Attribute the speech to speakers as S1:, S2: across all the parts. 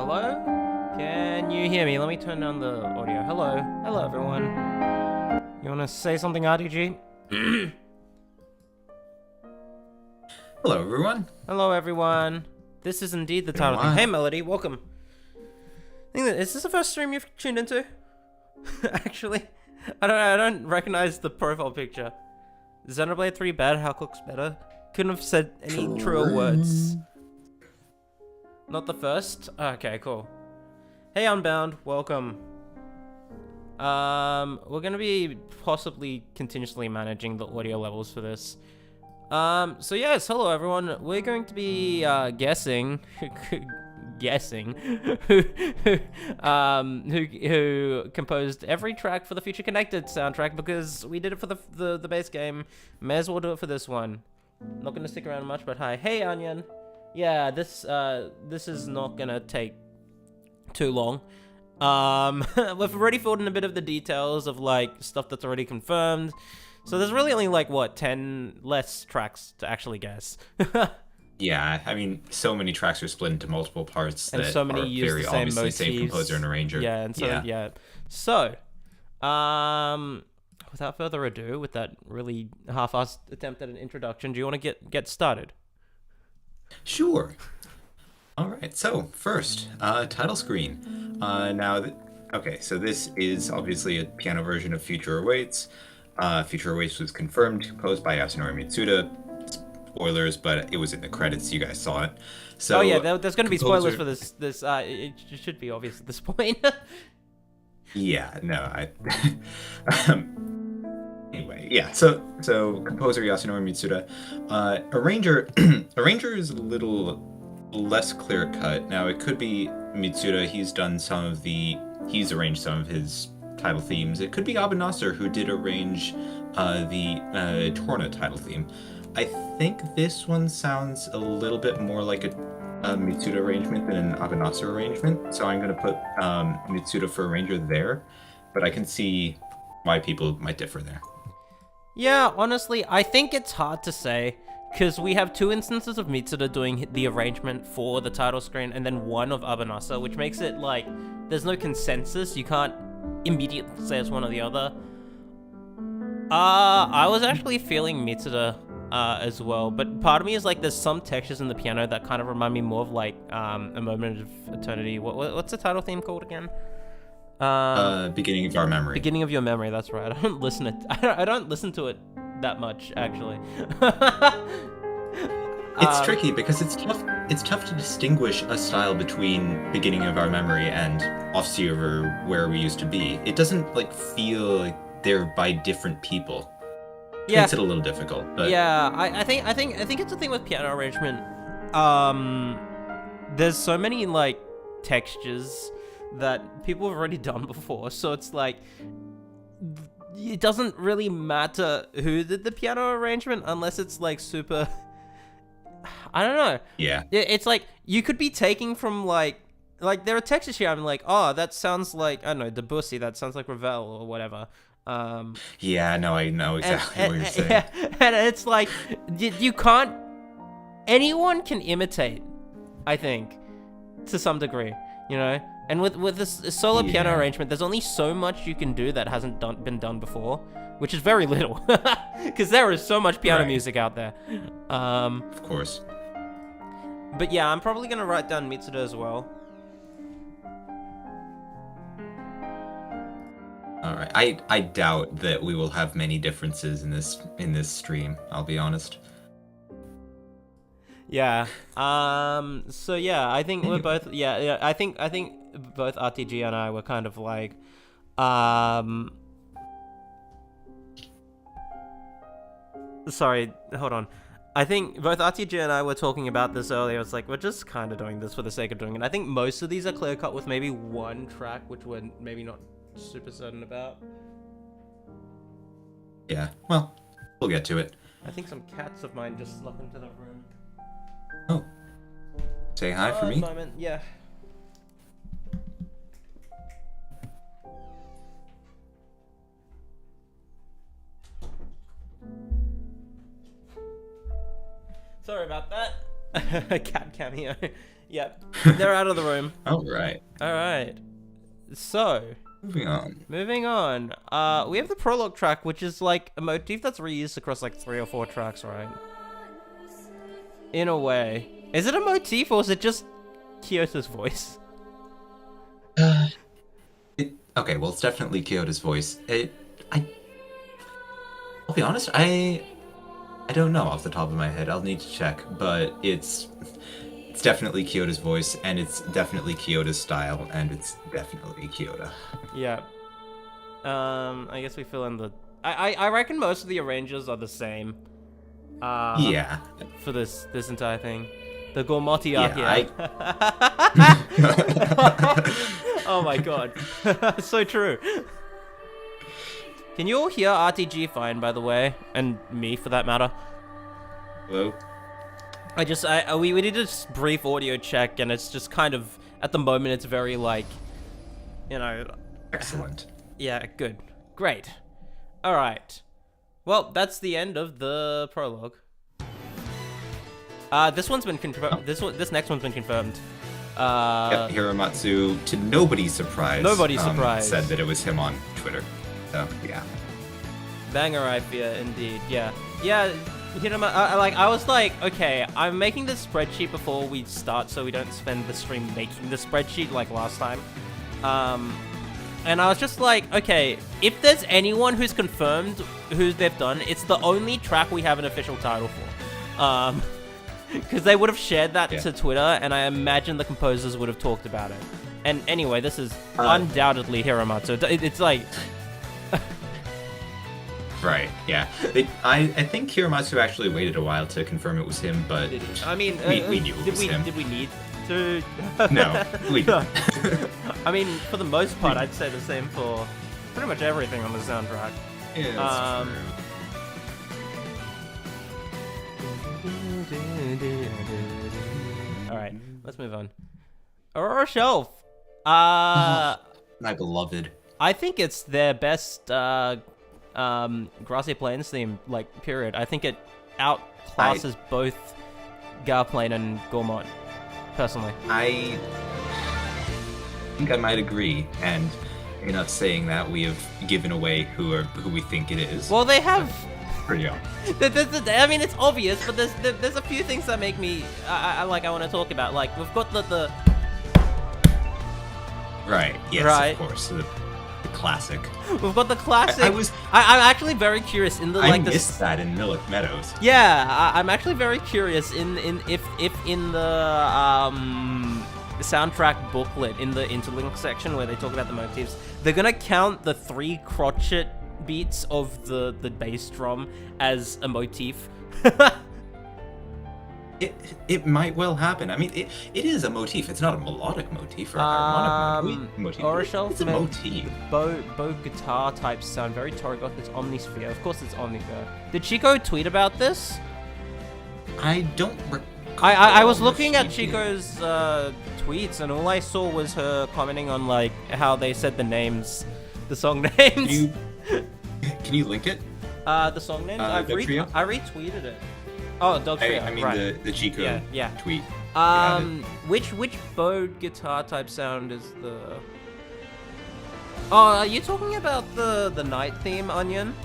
S1: Hello? Can you hear me? Let me turn down the audio. Hello. Hello, everyone. You want to say something, RDG?
S2: Hello, everyone.
S1: Hello, everyone. This is indeed the title thing. Hey, Melody, welcome. Is this the first stream you've tuned into? Actually, I don't recognize the profile picture. Xenoblade 3 bad, how cooks better? Couldn't have said any truer words. Not the first? Okay, cool. Hey, Unbound, welcome. We're gonna be possibly continuously managing the audio levels for this. So yes, hello everyone. We're going to be guessing who composed every track for the Future Connected soundtrack, because we did it for the base game. May as well do it for this one. Not gonna stick around much, but hi. Hey, Onion. Yeah, this is not gonna take too long. We've already filled in a bit of the details of like stuff that's already confirmed. So there's really only like, what, 10 less tracks to actually guess.
S2: Yeah, I mean, so many tracks are split into multiple parts
S1: and
S2: that
S1: so many
S2: are
S1: use
S2: very
S1: the same
S2: obviously
S1: motifs.
S2: same composer and arranger.
S1: Yeah, and so, yeah. So, without further ado, with that really half-assed attempt at an introduction, do you want to get started?
S2: Sure. All right, so first, title screen. Okay, so this is obviously a piano version of Future Awaits. Future Awaits was confirmed, composed by Yasunori Mitsuda. Spoilers, but it was in the credits. You guys saw it. So,
S1: oh yeah, there's going to be spoilers for this. It should be obvious at this point.
S2: Yeah, no, anyway, yeah. So composer Yasunori Mitsuda, arranger arranger is a little less clear cut. Now it could be Mitsuda. He's arranged some of his title themes. It could be Abounnasr, who did arrange the Torna title theme. I think this one sounds a little bit more like a Mitsuda arrangement than an Abounnasr arrangement, so I'm going to put Mitsuda for arranger there, but I can see why people might differ there.
S1: Yeah, honestly, I think it's hard to say, because we have two instances of Mitsuda doing the arrangement for the title screen, and then one of Abounnasr, which makes it like there's no consensus. You can't immediately say it's one or the other. I was actually feeling Mitsuda as well, but part of me is like there's some textures in the piano that kind of remind me more of like A Moment of Eternity. What's the title theme called again?
S2: Beginning of Our Memory.
S1: Beginning of Your Memory. That's right. I don't listen to it that much actually.
S2: It's tricky because it's tough to distinguish a style between Beginning of Our Memory and Offsea or Where We Used to Be. It doesn't like feel like they're by different people.
S1: Yeah.
S2: Makes it a little difficult, but
S1: yeah, I think it's a thing with piano arrangement. There's so many like textures that people have already done before, so it's like it doesn't really matter who did the piano arrangement unless it's like super. I don't know.
S2: Yeah.
S1: It's like you could be taking from like there are textures here. I'm like, oh, that sounds like, I don't know, Debussy. That sounds like Ravel or whatever.
S2: Yeah, no, I know exactly what you're saying.
S1: Yeah, and it's like, you can't, anyone can imitate, I think, to some degree, you know? And with this solo piano arrangement, there's only so much you can do that hasn't been done before, which is very little, because there is so much piano music out there.
S2: Of course.
S1: But yeah, I'm probably going to write down Mitsuda as well.
S2: All right. I doubt that we will have many differences in this stream. I'll be honest.
S1: Yeah. So yeah, I think we're both. Yeah. I think both RTG and I were kind of like, Sorry, hold on. I think both RTG and I were talking about this earlier. It's like we're just kind of doing this for the sake of doing it. I think most of these are clear cut with maybe one track which we're maybe not super certain about.
S2: Yeah, well, we'll get to it.
S1: I think some cats of mine just snuck into the room.
S2: Oh. Say hi for me?
S1: Moment. Yeah. Sorry about that. Cat cameo. Yep. They're out of the room.
S2: Alright.
S1: Alright. So, moving on. We have the prologue track, which is like a motif that's reused across like 3 or 4 tracks, right? In a way. Is it a motif or is it just Kyoto's voice?
S2: Okay, well, it's definitely Kyoto's voice. I'll be honest, I don't know off the top of my head. I'll need to check, but it's definitely Kyoto's voice, and it's definitely Kyoto's style, and it's definitely Kyoto.
S1: Yeah. I guess we fill in the... I reckon most of the arrangers are the same.
S2: Yeah.
S1: For this entire thing. The Gormoti are
S2: yeah,
S1: here. Oh my god. So true. Can you all hear RTG fine, by the way? And me, for that matter?
S2: Hello?
S1: We did a brief audio check, and it's just kind of, at the moment, it's very, like, you know...
S2: Excellent.
S1: Yeah, good. Great. Alright. Well, that's the end of the prologue. This one's been confirmed. This next one's been confirmed.
S2: Yep, Hiramatsu, to nobody's surprise, said that it was him on Twitter. So, yeah.
S1: Banger, I fear, indeed. Yeah. Yeah, I was like, okay, I'm making this spreadsheet before we start so we don't spend the stream making the spreadsheet like last time. And I was just like, okay, if there's anyone who's confirmed who they've done, it's the only track we have an official title for. Because they would have shared that to Twitter, and I imagine the composers would have talked about it. And anyway, this is undoubtedly Hiramatsu. It's like...
S2: Right, yeah. I think Hiramatsu actually waited a while to confirm it was him, but...
S1: I mean,
S2: we knew it was him.
S1: Did we need to...
S2: No, we didn't.
S1: I mean, for the most part, I'd say the same for pretty much everything on the soundtrack.
S2: Yeah, that's true.
S1: Alright, let's move on. Aurora Shelf.
S2: My beloved.
S1: I think it's their best Grassy Plains theme, like, period. I think it outclasses both Garplane and Gourmont, personally.
S2: I think I might agree, and you're not saying that we have given away who we think it is.
S1: Well, they have...
S2: Pretty young.
S1: I mean, it's obvious, but there's a few things that make me I want to talk about. Like, we've got the
S2: right. Yes,
S1: right.
S2: Of course. The classic.
S1: We've got the classic. I'm actually very curious in the
S2: I missed that in Millet Meadows.
S1: Yeah, I'm actually very curious if in the soundtrack booklet in the interlink section where they talk about the motifs, they're gonna count the 3 crotchet beats of the bass drum as a motif.
S2: It might well happen. I mean, it is a motif. It's not a melodic motif or a harmonic motif. It's a motif.
S1: Bow guitar types sound very Torgoth. It's Omnisphere. Of course, it's Omnisphere. Did CHiCO tweet about this?
S2: I don't recall.
S1: I was looking at CHiCO's tweets, and all I saw was her commenting on like how they said the names, the song names.
S2: Can you link it?
S1: The song names? I retweeted it. Oh, Dog Trio.
S2: I mean
S1: right.
S2: the CHiCO tweet.
S1: Which bowed guitar type sound is the... Oh, are you talking about the night theme, Onion?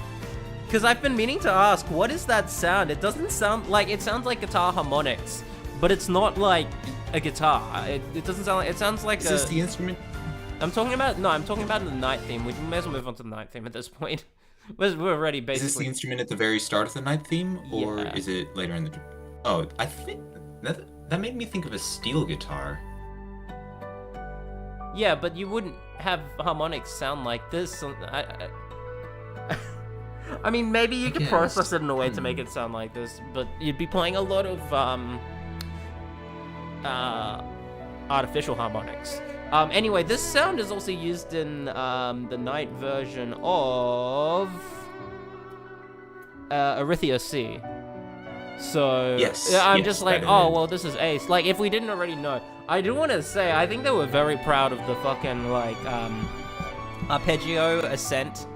S1: Because I've been meaning to ask, what is that sound? It doesn't sound like... It sounds like guitar harmonics, but it's not like a guitar. It doesn't sound like... It sounds like
S2: Is this the instrument?
S1: I'm talking about the night theme. We may as well move on to the night theme at this point. We're already basically...
S2: Is this the instrument at the very start of the night theme, or is it later in the... Oh, I think... That made me think of a steel guitar.
S1: Yeah, but you wouldn't have harmonics sound like this. I mean, maybe you could process it in a way to make it sound like this, but you'd be playing a lot of artificial harmonics. Anyway, this sound is also used in the night version of Arithia C. So I'm just like, oh, well, this is ace. Like, if we didn't already know. I do want to say, I think they were very proud of the fucking, like, arpeggio ascent.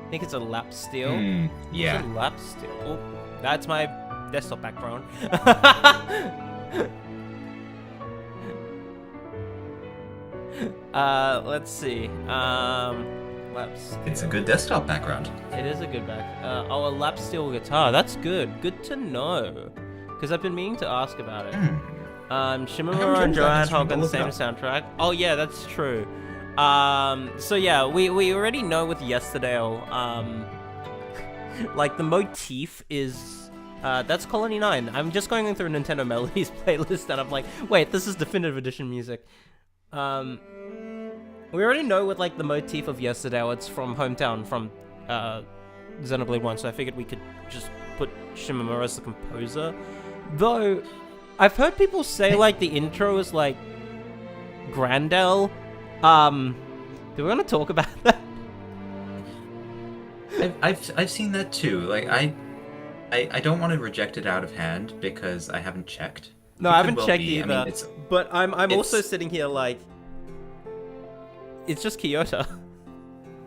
S1: I think it's a lap steel.
S2: Yeah.
S1: It's a lap steel. Oh, that's my desktop background. Let's see. Lap steel.
S2: It's a good desktop background.
S1: It is a good back. Oh, a lap steel guitar. That's good. Good to know. Because I've been meaning to ask about it. Shimamura and Joanne Hogg on the same soundtrack. Oh yeah, that's true. So yeah, we already know with Yesterday, like the motif is, that's Colony 9. I'm just going through Nintendo Melodies playlist and I'm like, wait, this is Definitive Edition music. We already know with like the motif of Yesterday, it's from Hometown, from Xenoblade 1, so I figured we could just put Shimamura as the composer. Though, I've heard people say like the intro is like Grandel. Do we want to talk about that?
S2: I've seen that too. Like I don't want to reject it out of hand because I haven't checked.
S1: No, I haven't checked either. I mean, but I'm also sitting here like, it's just Kiyota.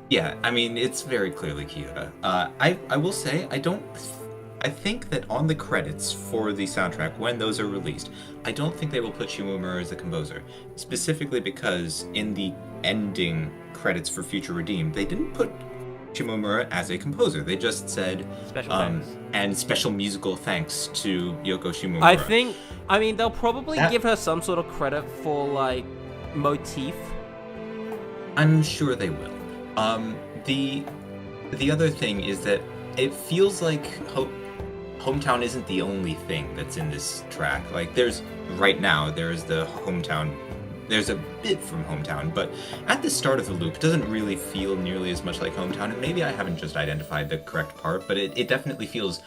S2: Yeah, I mean it's very clearly Kiyota. I will say I think that on the credits for the soundtrack, when those are released, I don't think they will put Shimamura as the composer. Specifically because in the ending credits for Future Redeemed, they didn't put Shimamura as a composer. They just said,
S1: special thanks.
S2: And special musical thanks to Yoko Shimomura.
S1: I mean, they'll probably give her some sort of credit for, like, motif.
S2: I'm sure they will. The other thing is that it feels like Hometown isn't the only thing that's in this track. Like, there's the Hometown, there's a bit from Hometown, but at the start of the loop, it doesn't really feel nearly as much like Hometown, and maybe I haven't just identified the correct part, but it definitely feels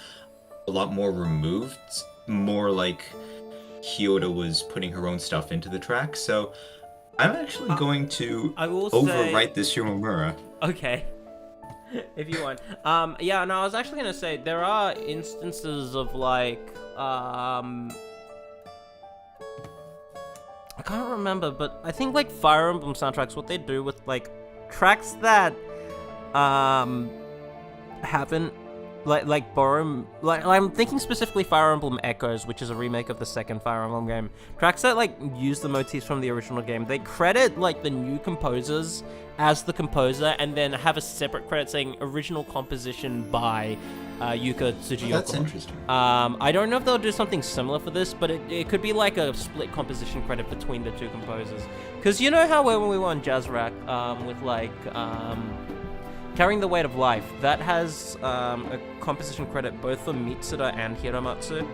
S2: a lot more removed, more like Kiyota was putting her own stuff into the track, so I'm actually going to overwrite this Shimomura.
S1: Okay. If you want. Yeah, no, I was actually gonna say, there are instances of, like, I can't remember, but I think, like, Fire Emblem soundtracks, what they do with, like, tracks that, haven't, like borrow, like, I'm thinking specifically Fire Emblem Echoes, which is a remake of the second Fire Emblem game. Tracks that, like, use the motifs from the original game, they credit, like, the new composers as the composer, and then have a separate credit saying original composition by Yuka Tsujiyoko.
S2: Oh, that's interesting.
S1: I don't know if they'll do something similar for this, but it could be like a split composition credit between the two composers. Because you know how when we were on Jazz Rack, with like, Carrying the Weight of Life, that has a composition credit both for Mitsuda and Hiramatsu.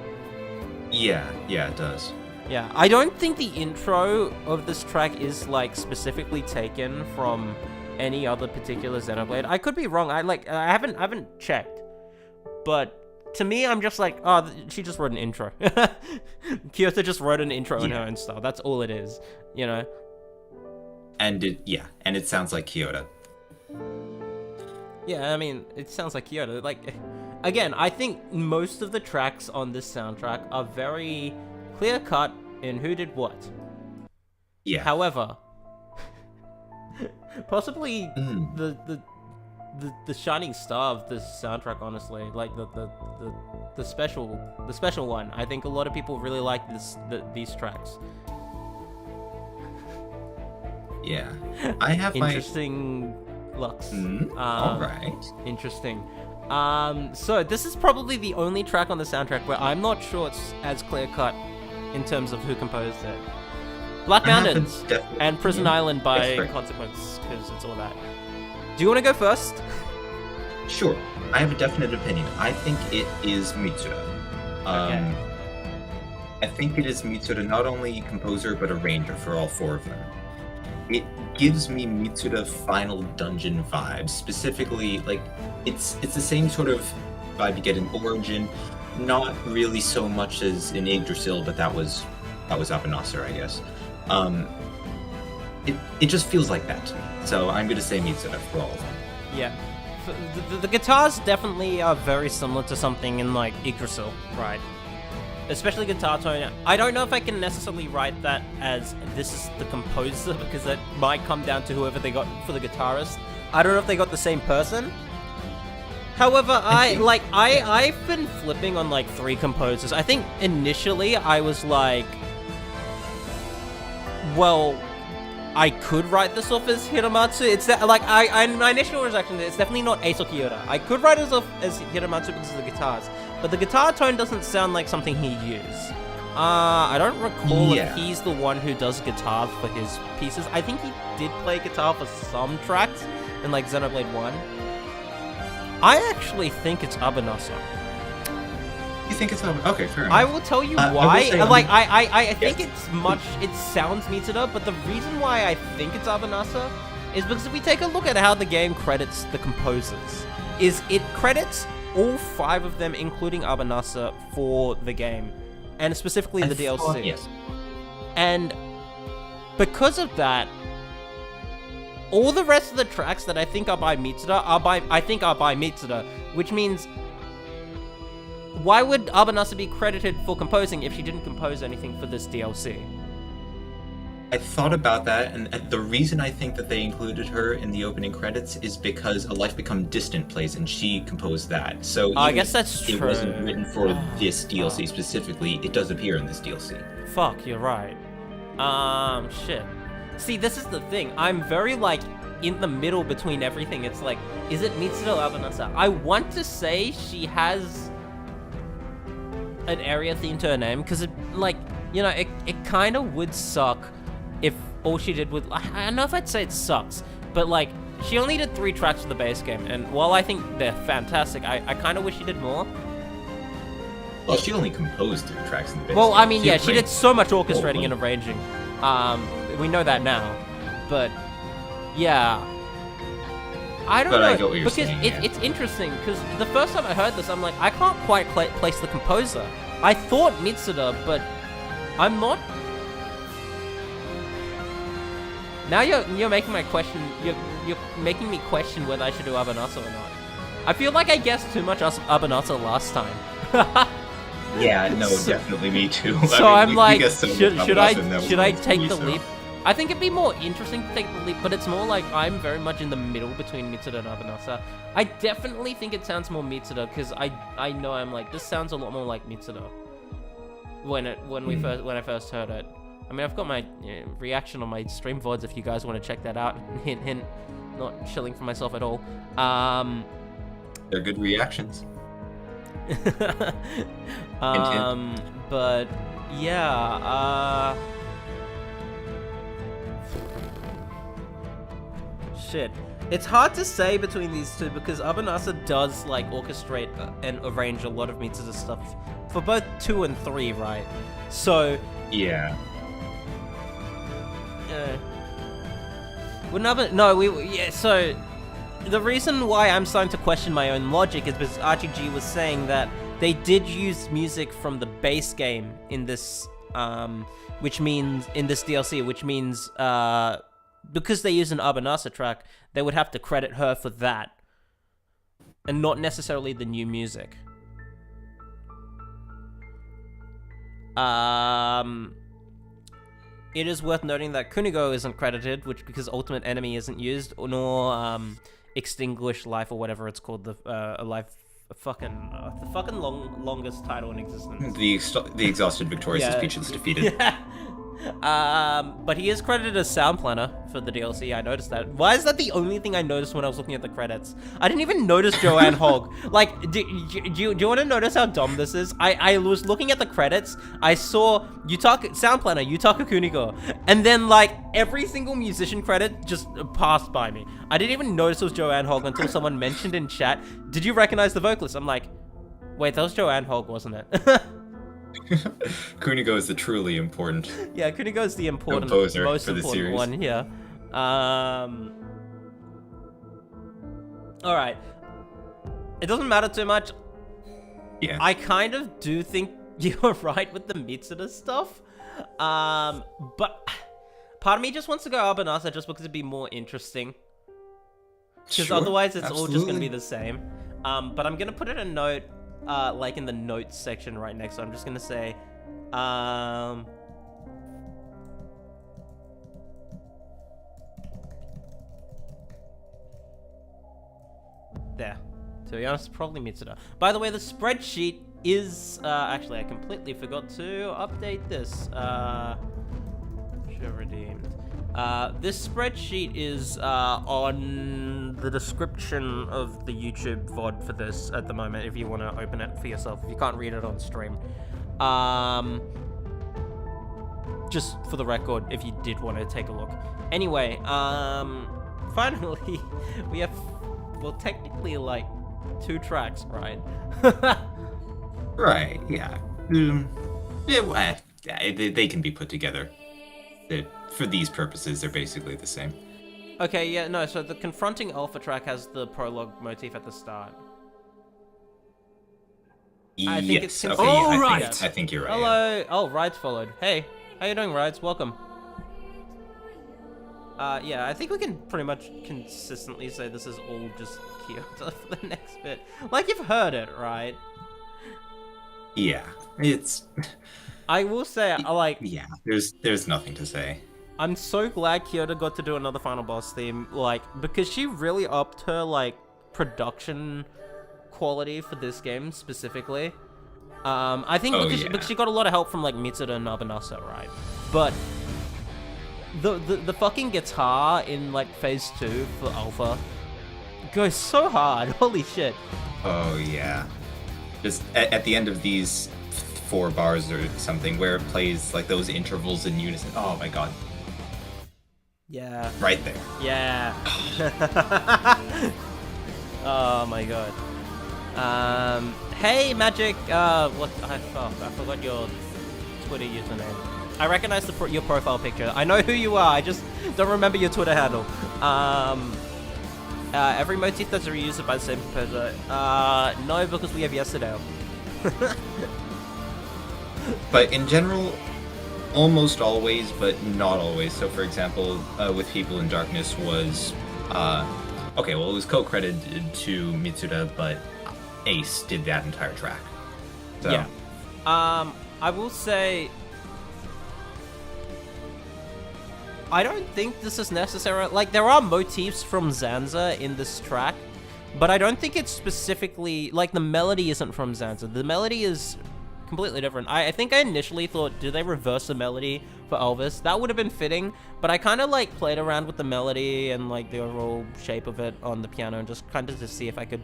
S2: Yeah, it does.
S1: Yeah, I don't think the intro of this track is, like, specifically taken from any other particular Xenoblade. I could be wrong. I haven't checked. But to me, I'm just like, oh, she just wrote an intro. Kiyota just wrote an intro in her own style. That's all it is, you know?
S2: And it sounds like Kiyota.
S1: Yeah, I mean, it sounds like Kiyota. Like, again, I think most of the tracks on this soundtrack are very clear-cut in who did what.
S2: Yeah.
S1: However, possibly the shining star of this soundtrack, honestly, like the special one. I think a lot of people really like these tracks.
S2: Yeah, I have
S1: interesting looks.
S2: All right.
S1: Interesting. So this is probably the only track on the soundtrack where I'm not sure it's as clear-cut in terms of who composed it. Black Mountains and Prison Island by consequence, because it's all that. Do you want to go first?
S2: Sure. I have a definite opinion. I think it is Mitsuda.
S1: Okay.
S2: I think it is Mitsuda, not only composer, but arranger for all four of them. It gives me Mitsuda Final Dungeon vibes. Specifically, like, it's the same sort of vibe you get in Origin. Not really so much as in Yggdrasil, but that was Abounnasr, I guess. It just feels like that to me. So I'm gonna say Mitsuda for all of them.
S1: Yeah. The guitars definitely are very similar to something in, like, Yggdrasil, right? Especially guitar tone. I don't know if I can necessarily write that as this is the composer, because that might come down to whoever they got for the guitarist. I don't know if they got the same person. However, I've been flipping on like 3 composers. I think initially I was like, well, I could write this off as Hiramatsu. It's that like my initial reaction, it's definitely not Ace or Kiyota. I could write it off as Hiramatsu because of the guitars, but the guitar tone doesn't sound like something he'd use. I don't recall if he's the one who does guitars for his pieces. I think he did play guitar for some tracks in like Xenoblade 1. I actually think it's Abounnasr.
S2: You think it's okay? Fair enough.
S1: I will tell you why. I think it's much. It sounds Mitsuda, but the reason why I think it's Abounnasr is because if we take a look at how the game credits the composers, it credits all 5 of them, including Abounnasr, for the game, and specifically the DLC.
S2: Yes.
S1: And because of that, all the rest of the tracks that I think are by Mitsuda are by Mitsuda, which means, why would Abounnasr be credited for composing if she didn't compose anything for this DLC?
S2: I thought about that, and the reason I think that they included her in the opening credits is because A Life Become Distant plays, and she composed that. So
S1: I guess that's true.
S2: It wasn't written for this DLC specifically. It does appear in this DLC.
S1: Fuck, you're right. Shit. See, this is the thing. I'm very, like, in the middle between everything. It's like, is it Mitsuda or Abounnasr? I want to say she has an area theme to her name, because it, like, you know, it kind of would suck if all she did was, I don't know if I'd say it sucks, but like, she only did 3 tracks for the base game, and while I think they're fantastic, I kind of wish she did more.
S2: Well, she only composed 3 tracks in the base
S1: Well,
S2: game.
S1: I mean, she did so much orchestrating and arranging. We know that now, but yeah. I don't know,
S2: I get what you're
S1: because
S2: saying,
S1: it's interesting, because the first time I heard this, I'm like, I can't quite place the composer. I thought Mitsuda, but I'm not. Now you're making my question. You're making me question whether I should do Abounnasr or not. I feel like I guessed too much Abounnasr last time.
S2: Yeah, no, definitely me too.
S1: So I'm like, should I take the
S2: so.
S1: leap? I think it'd be more interesting to take the leap, but it's more like I'm very much in the middle between Mitsuda and Abounnasr. I definitely think it sounds more Mitsuda, because I know I'm like, this sounds a lot more like Mitsuda when I first heard it. I mean, I've got my reaction on my stream VODs if you guys want to check that out. Hint, hint. Not shilling for myself at all.
S2: They're good reactions.
S1: But yeah, shit. It's hard to say between these two because Abounnasr does like orchestrate and arrange a lot of Mitsuda stuff for both 2 and 3, right? So
S2: yeah.
S1: So the reason why I'm starting to question my own logic is because RGG was saying that they did use music from the base game in this, which means in this DLC, which means because they use an Abounnasr track, they would have to credit her for that, and not necessarily the new music. It is worth noting that Kunigo isn't credited, because Ultimate Enemy isn't used, nor Extinguished Life or whatever it's called, the longest title in existence.
S2: The Exhausted Victorious as Peach is defeated.
S1: But he is credited as sound planner for the DLC. I noticed that. Why is that the only thing I noticed when I was looking at the credits? I didn't even notice Joanne Hogg. Like, do you want to notice how dumb this is? I was looking at the credits. I saw Yutaka, sound planner, Yutaka Kunigo, and then like every single musician credit just passed by me. I didn't even notice it was Joanne Hogg until someone mentioned in chat, "Did you recognize the vocalist?" I'm like, wait, that was Joanne Hogg, wasn't it?
S2: Kunigo is the truly important.
S1: Yeah, Kunigo is the important,
S2: composer
S1: most
S2: for the
S1: important
S2: series.
S1: one here. All right. It doesn't matter too much.
S2: Yeah.
S1: I kind of do think you're right with the Mitsuda stuff. But part of me just wants to go Abounnasr just because it'd be more interesting. Because otherwise it's all just going to be the same. But I'm going to put it a note, like in the notes section right next. So I'm just going to say, there. To be honest, probably Mitsuda. By the way, the spreadsheet is... actually, I completely forgot to update this. Should have redeemed. This spreadsheet is on the description of the YouTube VOD for this at the moment, if you want to open it for yourself, if you can't read it on stream. Just for the record, if you did want to take a look. Anyway, finally, we have, well, technically, like, 2 tracks, right?
S2: Right, yeah. They can be put together. For these purposes, they're basically the same.
S1: Okay, yeah, no, so the Confronting Alpha track has the prologue motif at the start. I think it's
S2: okay,
S1: right.
S2: I think you're right.
S1: Hello. Yeah. Oh, Rides followed. Hey, how you doing, Rides? Welcome. Yeah, I think we can pretty much consistently say this is all just Kiyota for the next bit. Like, you've heard it, right?
S2: Yeah, it's...
S1: I will say, like...
S2: Yeah, there's nothing to say.
S1: I'm so glad Kiyota got to do another final boss theme, like, because she really upped her, like, production quality for this game, specifically. I think because she got a lot of help from, like, Mitsuda and Abounnasr, right? But... The fucking guitar in, like, phase 2 for Alpha goes so hard. Holy shit.
S2: Oh, yeah. Just at the end of these 4 bars or something where it plays, like, those intervals in unison. Oh, my God.
S1: Yeah.
S2: Right there.
S1: Yeah. Oh, my God. Hey, Magic. What? I forgot your Twitter username. I recognize your profile picture. I know who you are. I just don't remember your Twitter handle. Every motif that's reused by the same composer. No, because we have yesterday.
S2: But in general, almost always, but not always. So, for example, with People in Darkness was... okay, well, it was co-credited to Mitsuda, but Ace did that entire track. So.
S1: Yeah. I will say... I don't think this is necessary. Like, there are motifs from Zanza in this track, but I don't think it's specifically... Like, the melody isn't from Zanza. The melody is completely different. I think I initially thought, do they reverse the melody for Elvis? That would have been fitting, but I kind of, like, played around with the melody and, like, the overall shape of it on the piano and just kind of to see if I could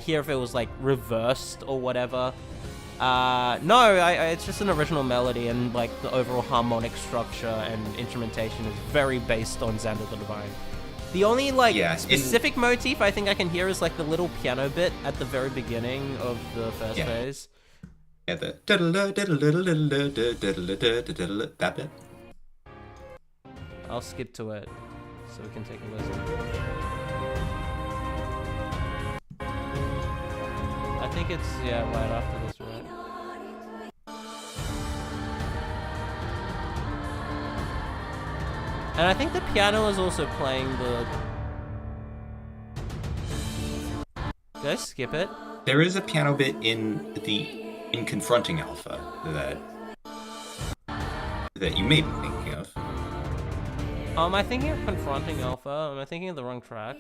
S1: hear if it was, like, reversed or whatever. No, it's just an original melody, and like the overall harmonic structure and instrumentation is very based on Xander the Divine. The only like specific motif I think I can hear is like the little piano bit at the very beginning of the first phase.
S2: Yeah, that bit.
S1: I'll skip to it so we can take a listen. I think it's, right after this, right? And I think the piano is also playing the... Did I skip it?
S2: There is a piano bit in Confronting Alpha that you may be thinking of.
S1: Am I thinking of Confronting Alpha? Am I thinking of the wrong track?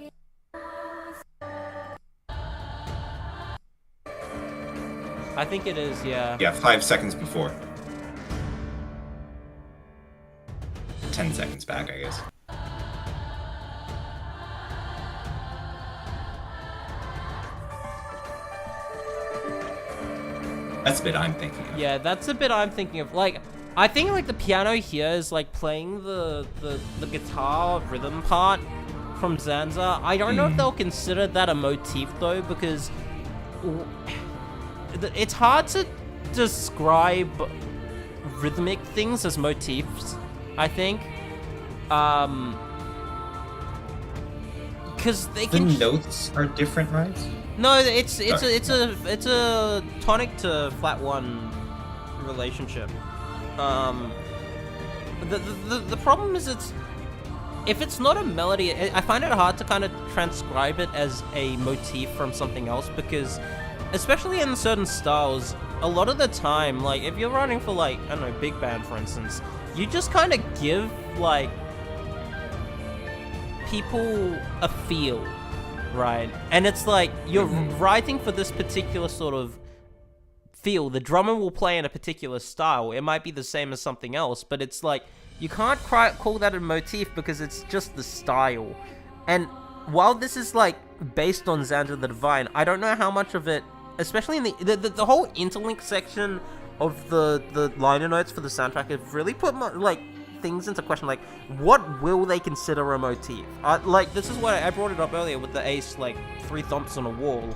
S1: I think it is, yeah.
S2: Yeah, 5 seconds before. 10 seconds back, I guess. That's the bit I'm thinking of.
S1: Yeah, that's the bit I'm thinking of. Like, I think like the piano here is like playing the guitar rhythm part from Zanza. I don't know if they'll consider that a motif though, because it's hard to describe rhythmic things as motifs, I think. Because they can...
S2: The notes are different, right?
S1: No, it's a tonic to flat 1 relationship. The problem is if it's not a melody, I find it hard to kind of transcribe it as a motif from something else, because especially in certain styles, a lot of the time, like, if you're writing for, like, I don't know, big band, for instance, you just kind of give, like, people a feel, right? And it's like, you're writing for this particular sort of feel. The drummer will play in a particular style. It might be the same as something else, but it's like, you can't call that a motif because it's just the style. And while this is like based on Xander the Divine, I don't know how much of it, especially in the whole interlink section of the liner notes for the soundtrack, have really put like things into question. Like, what will they consider a motif? Like, this is what I brought it up earlier with the ace, like 3 thumps on a wall.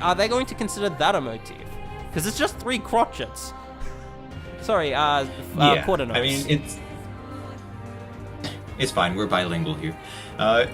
S1: Are they going to consider that a motif? Because it's just 3 crotchets. Sorry, quarter notes.
S2: I mean, it's fine. We're bilingual here. At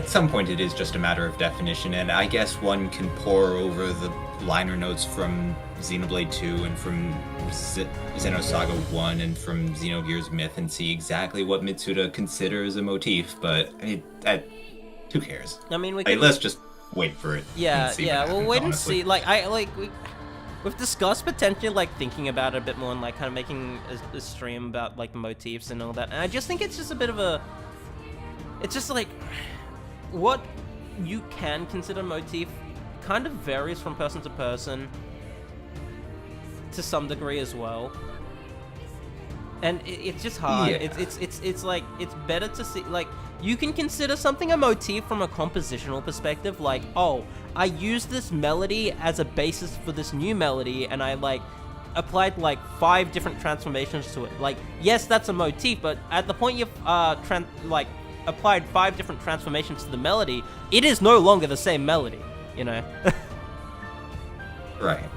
S2: some point, it is just a matter of definition, and I guess one can pore over the liner notes from Xenoblade 2 and from Xenosaga 1 and from Xenogears Myth and see exactly what Mitsuda considers a motif, but who cares?
S1: I mean,
S2: let's just wait for it.
S1: Yeah, we'll wait and
S2: honestly.
S1: see. Like, we've discussed potentially, like, thinking about it a bit more and, like, kind of making a stream about, like, the motifs and all that. And I just think it's just a bit of a... It's just, like, what you can consider motif kind of varies from person to person to some degree as well. And it's just hard.
S2: Yeah.
S1: It's like, it's better to see, like, you can consider something a motif from a compositional perspective, like, oh, I used this melody as a basis for this new melody, and I, like, applied, like, 5 different transformations to it. Like, yes, that's a motif, but at the point you've, applied 5 different transformations to the melody, it is no longer the same melody, you know?
S2: Right.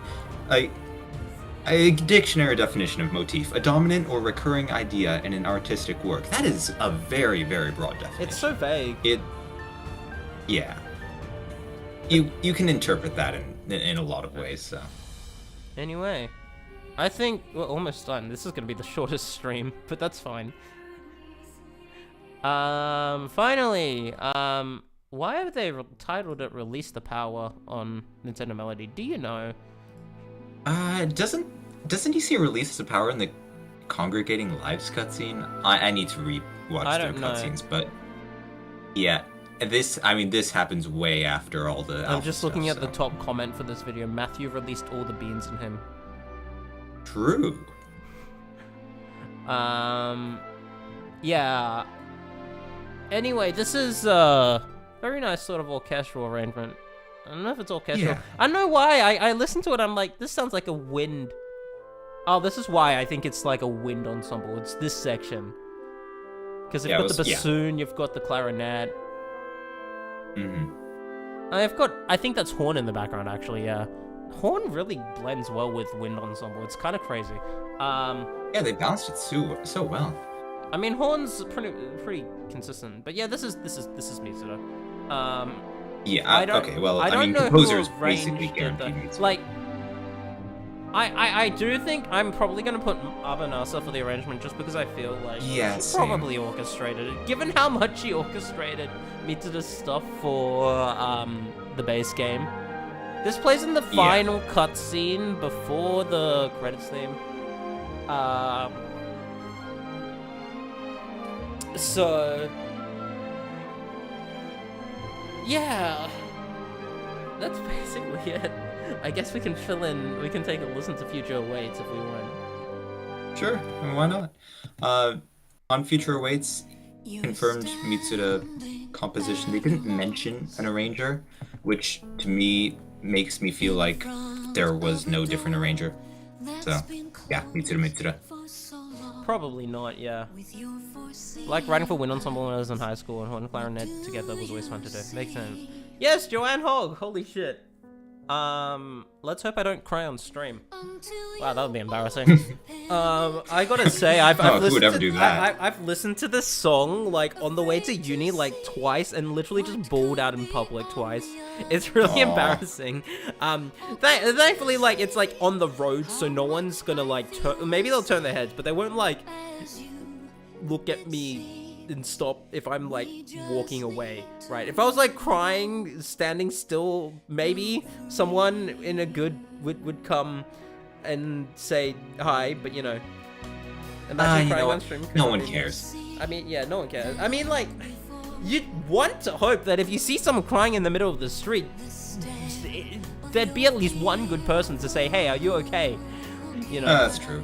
S2: A dictionary definition of motif: a dominant or recurring idea in an artistic work. That is a very, very broad definition.
S1: It's so vague.
S2: Yeah. You can interpret that in a lot of ways, so.
S1: Anyway, I think we're almost done. This is gonna be the shortest stream, but that's fine. Finally, why have they titled it Release the Power on Nintendo Melody? Do you know?
S2: Doesn't he see Release the Power in the Congregating Lives cutscene? I need to re-watch their cutscenes, but yeah, this happens way after all the
S1: I'm just looking at the top comment for this video. Matthew released all the beans in him.
S2: True.
S1: Yeah. Anyway, this is a very nice sort of orchestral arrangement. I don't know if it's orchestral.
S2: Yeah.
S1: I don't know why. I listened to it, I'm like, this sounds like a wind. Oh, this is why I think it's like a wind ensemble. It's this section. Because you've got the bassoon, you've got the clarinet. I think that's horn in the background, actually, yeah. Horn really blends well with wind ensemble. It's kind of crazy.
S2: Yeah, they balanced it so well.
S1: I mean, horn's pretty consistent. But yeah, this is Mitsuda.
S2: Yeah, okay, well, I mean, composers basically guaranteed Mitsuda.
S1: Like, I do think I'm probably going to put Abounnasr for the arrangement just because I feel like he probably orchestrated it. Given how much he orchestrated Mitsuda's stuff for the base game. This plays in the final cutscene before the credits theme. So... yeah. That's basically it. I guess we can take a listen to Future Awaits if we want.
S2: Sure, why not? On Future Awaits, confirmed Mitsuda composition. They didn't mention an arranger, which to me makes me feel like there was no different arranger. So, yeah, Mitsuda.
S1: Probably not, yeah. Like writing for wind ensemble when I was in high school and horn and clarinet together was always fun to do. Makes sense. Yes, Joanne Hogg! Holy shit. Let's hope I don't cry on stream. Wow, that would be embarrassing. I gotta say, I've
S2: who would ever do that?
S1: I've listened to this song, like, on the way to uni, like, twice, and literally just bawled out in public twice. It's really embarrassing. Thankfully, like, it's, like, on the road, so no one's gonna, like, maybe they'll turn their heads, but they won't, like, look at me and stop if I'm, like, walking away, right? If I was, like, crying, standing still, maybe someone in a good would come and say hi, but, you know. Imagine crying on stream.
S2: No one cares.
S1: I mean, yeah, no one cares. I mean, like, you'd want to hope that if you see someone crying in the middle of the street, there'd be at least one good person to say, "Hey, are you okay?" You know.
S2: That's true.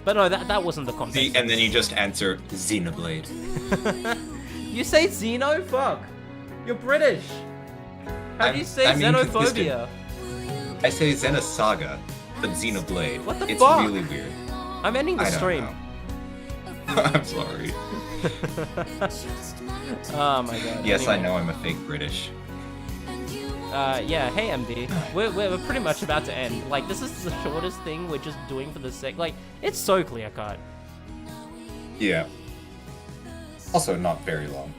S1: But no, that wasn't the context.
S2: And then you just answer Xenoblade.
S1: You say Xeno? Fuck. You're British. How do you say xenophobia?
S2: I say Xenosaga, but Xenoblade.
S1: What the
S2: it's
S1: fuck?
S2: It's really weird.
S1: I'm ending the stream.
S2: I'm sorry.
S1: Oh my god.
S2: Yes,
S1: anyway.
S2: I know I'm a fake British.
S1: Yeah, hey MD. We're pretty much about to end. Like, this is the shortest thing we're just doing for the sake. Like, it's so clear cut.
S2: Yeah. Also, not very long.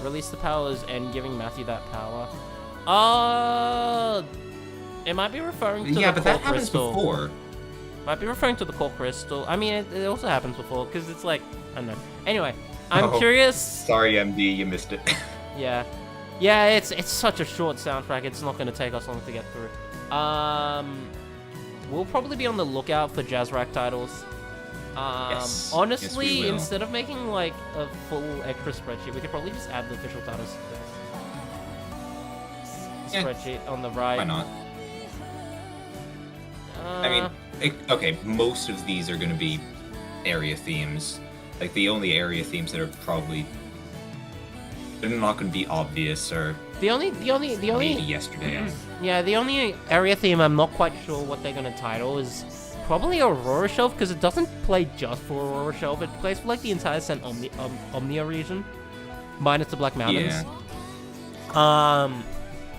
S1: Release the powers and giving Matthew that power. It might be referring to the
S2: but that
S1: core
S2: happens
S1: crystal.
S2: before.
S1: Might be referring to the core crystal. I mean, it also happens before, because it's like, I don't know. Anyway, I'm curious.
S2: Sorry, MD, you missed it.
S1: Yeah. Yeah, it's such a short soundtrack, it's not going to take us long to get through. We'll probably be on the lookout for Jazzrack titles.
S2: Yes.
S1: Honestly,
S2: Yes, we will.
S1: instead of making like a full extra spreadsheet, we could probably just add the official titles to the spreadsheet on the right.
S2: Why not? I mean, okay, most of these are going to be area themes. Like, the only area themes that are probably... They're not going to be obvious, or
S1: the only
S2: maybe yesterday.
S1: Yeah, the only area theme I'm not quite sure what they're gonna title is probably Aurora Shelf, because it doesn't play just for Aurora Shelf. It plays for like the entire Omnia region, minus the Black Mountains.
S2: Yeah.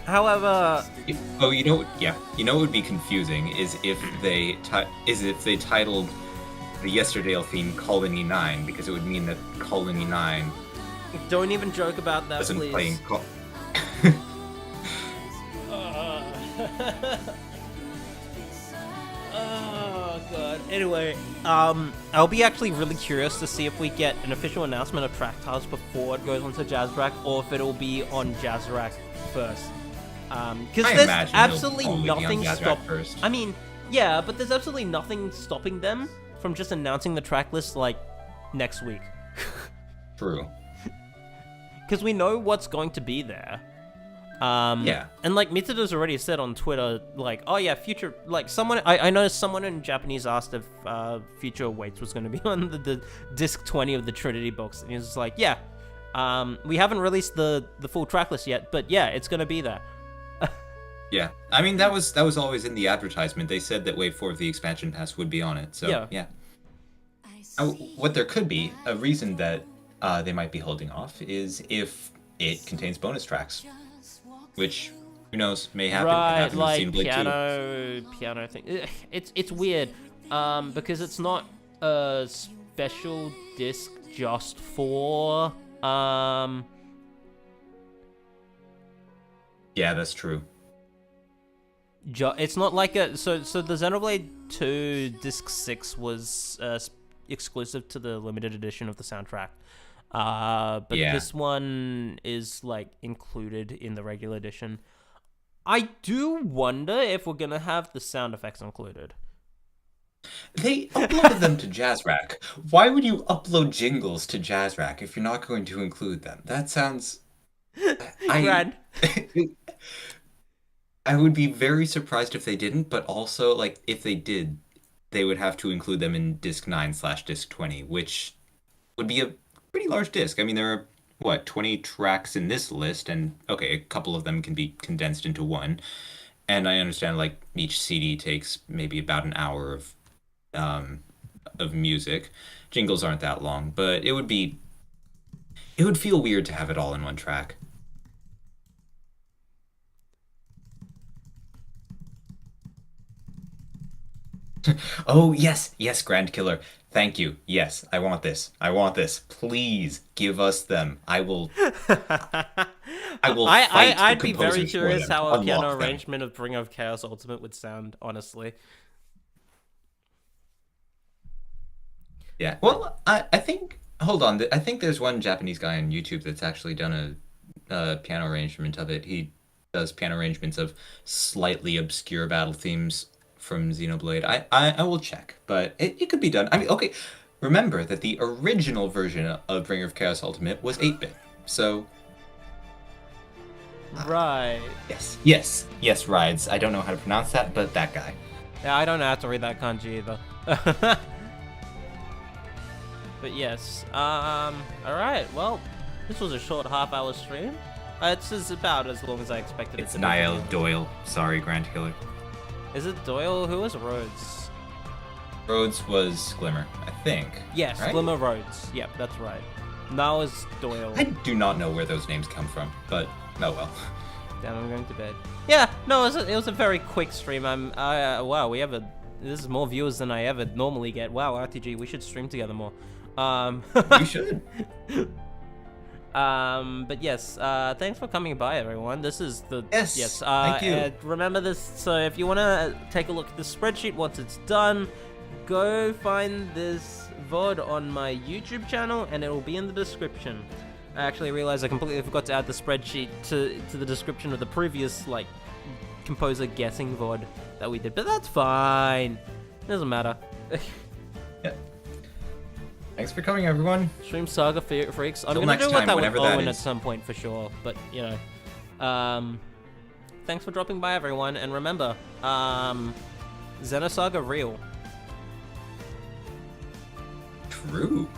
S1: However,
S2: oh, you know what would be confusing is if they titled the Yesterdale theme Colony 9, because it would mean that Colony 9
S1: don't even joke about that,
S2: wasn't
S1: please.
S2: playing
S1: Oh god. Anyway, I'll be actually really curious to see if we get an official announcement of track titles before it goes onto Jazzrack, or if it'll be on Jazzrack first. Because there's absolutely nothing stopping. I mean, yeah, but there's absolutely nothing stopping them from just announcing the track list like next week.
S2: True.
S1: Because we know what's going to be there.
S2: Yeah.
S1: And like Mitsuda's already said on Twitter, like, oh yeah, future, like someone, I noticed someone in Japanese asked if Future Awaits was going to be on the disc 20 of the Trinity box, and he was like, yeah, we haven't released the full track list yet, but yeah, it's going to be there.
S2: Yeah, I mean that was always in the advertisement. They said that Wave 4 of the expansion pass would be on it. So yeah. What there could be a reason that they might be holding off is if it contains bonus tracks, which who knows may happen.
S1: Right, like
S2: Xenoblade
S1: piano thing. It's weird, because it's not a special disc just for
S2: Yeah, that's true.
S1: It's not like a so the Xenoblade 2 disc 6 was exclusive to the limited edition of the soundtrack. But this one is like included in the regular edition. I do wonder if we're gonna have the sound effects included.
S2: They uploaded them to Jazzrack. Why would you upload jingles to Jazzrack if you're not going to include them? That sounds...
S1: Brad.
S2: I would be very surprised if they didn't, but also, like, if they did, they would have to include them in disc 9/disc 20, which would be a pretty large disc. I mean, there are, 20 tracks in this list, and, okay, a couple of them can be condensed into one. And I understand, like, each CD takes maybe about an hour of music. Jingles aren't that long, but it would feel weird to have it all in one track. Oh, yes, Grand Killer. Thank you. Yes, I want this. Please give us them. I'd
S1: be very curious how a piano arrangement of Ring of Chaos Ultimate would sound, honestly.
S2: Yeah. Well, I think... Hold on. I think there's one Japanese guy on YouTube that's actually done a piano arrangement of it. He does piano arrangements of slightly obscure battle themes from Xenoblade. I will check, but it could be done. I mean, okay, remember that the original version of Bringer of Chaos Ultimate was 8-bit. So
S1: Right.
S2: Yes, Rides. I don't know how to pronounce that, but that guy.
S1: Yeah, I don't know how to read that kanji either. But yes. Alright, well, this was a short half-hour stream. It's about as long as I expected it to be.
S2: Niall Doyle. Sorry, Grand Killer.
S1: Is it Doyle? Who was Rhodes?
S2: Rhodes was Glimmer, I think.
S1: Yes,
S2: right?
S1: Glimmer Rhodes. Yep, that's right. Now is Doyle.
S2: I do not know where those names come from, but oh well.
S1: Damn, I'm going to bed. Yeah, no, it was a very quick stream. Wow, this is more viewers than I ever normally get. Wow, RTG, we should stream together more.
S2: You should.
S1: But yes, thanks for coming by, everyone. This is the
S2: yes. Thank you.
S1: Remember this. So if you want to take a look at the spreadsheet once it's done, go find this VOD on my YouTube channel, and it will be in the description. I actually realized I completely forgot to add the spreadsheet to the description of the previous composer guessing VOD that we did, but that's fine. Doesn't matter.
S2: Yeah. Thanks for coming, everyone.
S1: Stream Saga Freaks. I'm
S2: Till
S1: gonna
S2: next
S1: do
S2: time,
S1: that with
S2: whenever that
S1: Owen at
S2: is.
S1: some point for sure. But you know, thanks for dropping by, everyone, and remember, Xenosaga real.
S2: True.